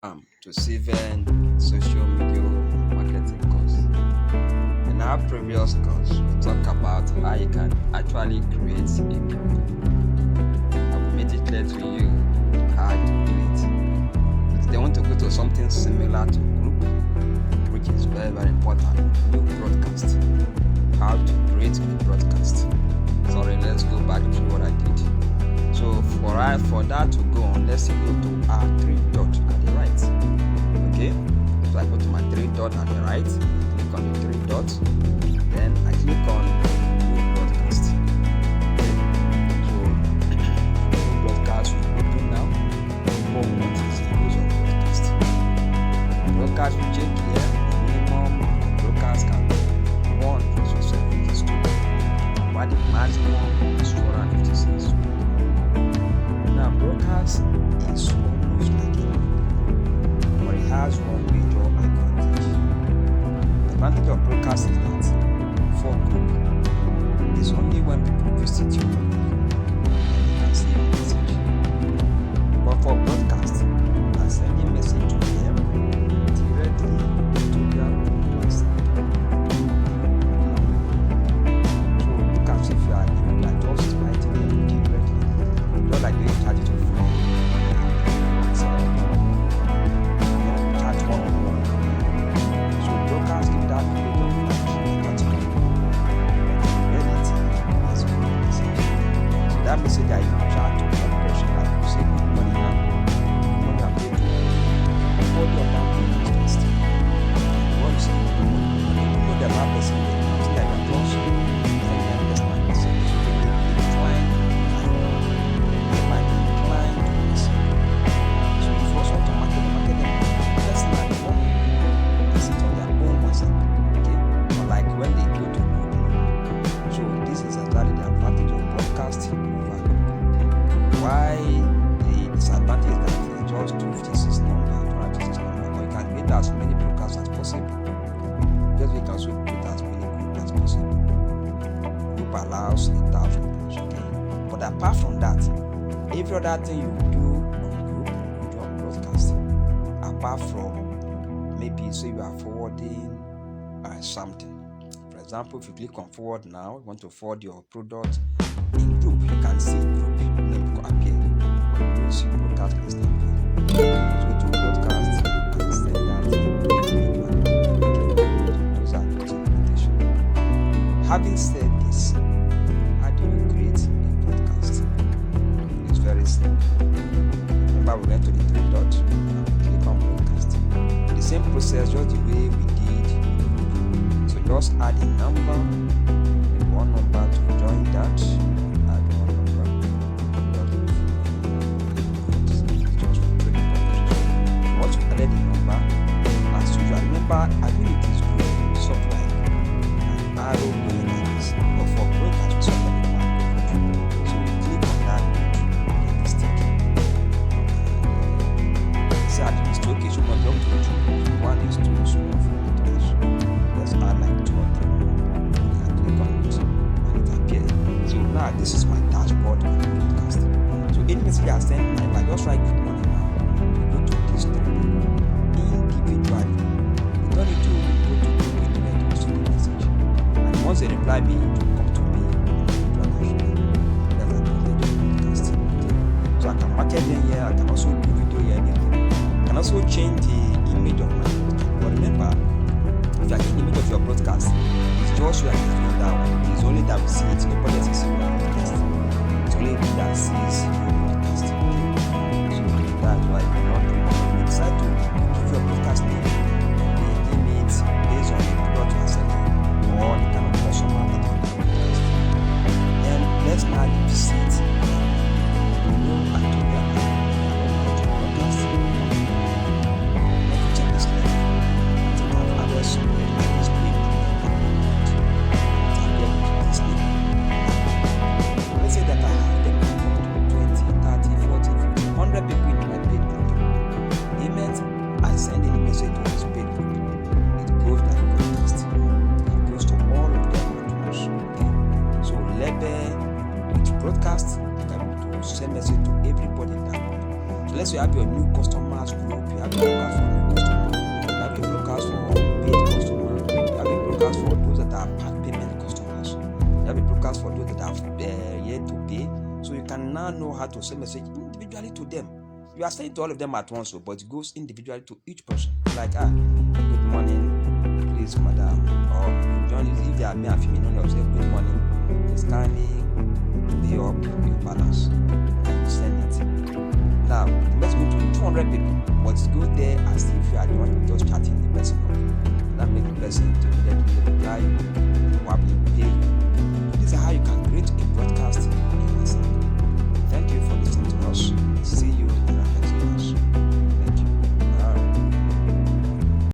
To Seven social media marketing course. In our previous course, we talked about how you can actually create a group. I've made it clear to you how to do it. But they want to go to something similar to group, which is very, very important. New broadcast. How to create a broadcast. Sorry, let's go back to what I did. So for that to go on, let's go to our three dots at the right. Okay, so I go to my three dots at the right, click on the three dots, then I click on new broadcast. So new broadcast will open now. For what is the use of broadcast? Broadcast will check here. The minimum broadcast can be 157 students, while the maximum is 256 students. Now, broadcast is almost like a group, but it has one major advantage. The advantage of broadcast is that for group, it's only when people visit your group that they can see your message. But for broadcast, you are sending message to them directly to their own WhatsApp. So you can see if you are just writing them directly, not like they charge it for charge one. So broadcast give that period of particular reality as well message. So that message that you chat to one person that you say good morning now, good morning I'm here to body of that person is just what you say good morning. You know that person there, something like that also send them personal message. So they may be inclined they might be inclined to listen. So if you also want to market them personally, they sit on their own WhatsApp, okay? Or like when they go to group. So this is exactly the advantage of broadcasting over group. Why the disadvantage is that it's just 256 number, 256 number, but you can create as many broadcasts as possible. Just we can also create as many groups as possible. Group allows 1,000 posts, okay? But apart from that, every other thing you do on group, you do on broadcasting. Apart from maybe say you are forwarding something. For example, if you click on forward now, you want to forward your product in group, you can see group name will appear. But you will see broadcast list appear. So to broadcast and send that manually. Those are the implementation. Having said this, how do you create a broadcast? It's very simple. Remember, we went to the three dots and we click on broadcast. The same process, just the way we did. So just add a number, and one number to join that. Add one number. Just put it on. Once you added the number, as usual, remember, abilities group, something like an arrow going like this. But for broadcast, we something like that. So we click on that, get the stick. See, at least two occasions, but up to two. One is too small for broadcast. Let's add like 2 or 3 more. I click on it and it appears. So now this is my dashboard on the broadcast. So any message I send, if I just write good morning now, we go to these three people individually. You don't need to go to the internet to see the message. And once they reply me, it will come to me individually. That's the advantage of broadcast. So I can market them here, I can also do video here and there. I can also change the image of my broadcast. But remember, if you are the image of your broadcast, it's just you are doing that one. It's only that we see it, nobody else sees your broadcast. It's only me that sees your broadcast. Okay? So that's why you cannot do it. When you decide to give your broadcast name, they name it based on the product you are selling or the kind of customer that you are broadcast. Then let's now visit Google and to their broadcast. Let me check this level. I think I've added somewhere like this name. Let's say that I have them up to 20, 30, 40, 50, 100 people in my paid group. It means I send any message to this paid group. It goes like broadcast. It goes to all of their modules. Okay. So label with broadcast, you can send message to everybody in that group. So let's say you have your new customers group, you have have a broadcast for new customer, you have a broadcast for paid customer, you have a broadcast for those that are part payment customers, you have a broadcast for those that have yet to pay. So you can now know how to send message individually to them. You are sending to all of them at once, but it goes individually to each person. Like, good morning, please, madam, or if they are male and female, you say good morning, please kindly pay up your balance, and you send it. Now, the message go to 200 people, but it's go there as if you are the one just chatting the person up. That makes the person to immediately reply